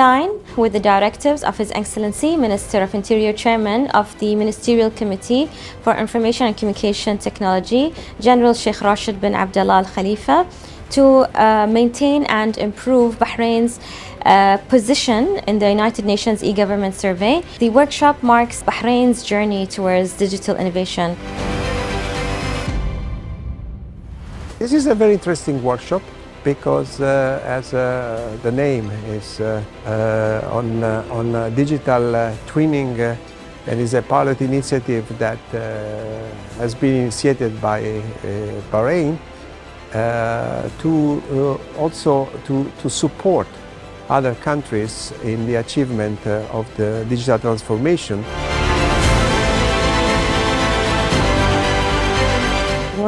line with the directives of His Excellency, Minister of Interior, Chairman of the Ministerial Committee for Information and Communication Technology, General Sheikh Rashid bin Abdullah Al Khalifa, to maintain and improve Bahrain's position in the United Nations eGovernment survey. The workshop marks Bahrain's journey towards digital innovation. This is a very interesting workshop because as the name is on digital twinning, there is a pilot initiative that has been initiated by Bahrain to support other countries in the achievement of the digital transformation.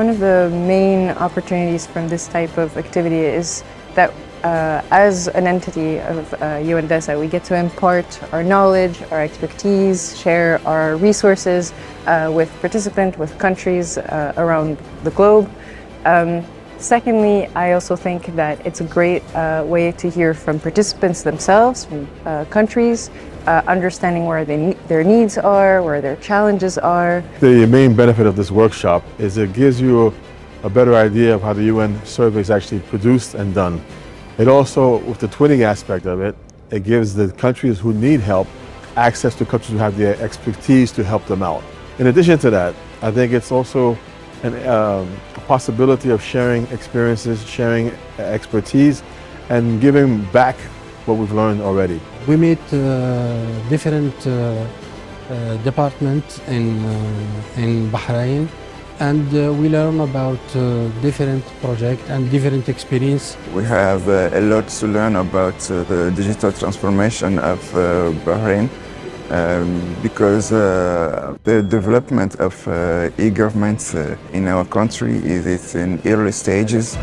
One of the main opportunities from this type of activity is that as an entity of UNDESA, we get to impart our knowledge, our expertise, share our resources with participants, with countries around the globe. Secondly, I also think that it's a great way to hear from participants themselves, from countries, understanding where their needs are, where their challenges are. The main benefit of this workshop is it gives you a better idea of how the UN survey is actually produced and done. It also, with the twinning aspect of it, it gives the countries who need help access to countries who have the expertise to help them out. In addition to that, I think it's also a possibility of sharing experiences, sharing expertise, and giving back what we've learned already. We meet different departments in Bahrain, and we learn about different projects and different experience. We have a lot to learn about the digital transformation of Bahrain because the development of e-government in our country is in early stages.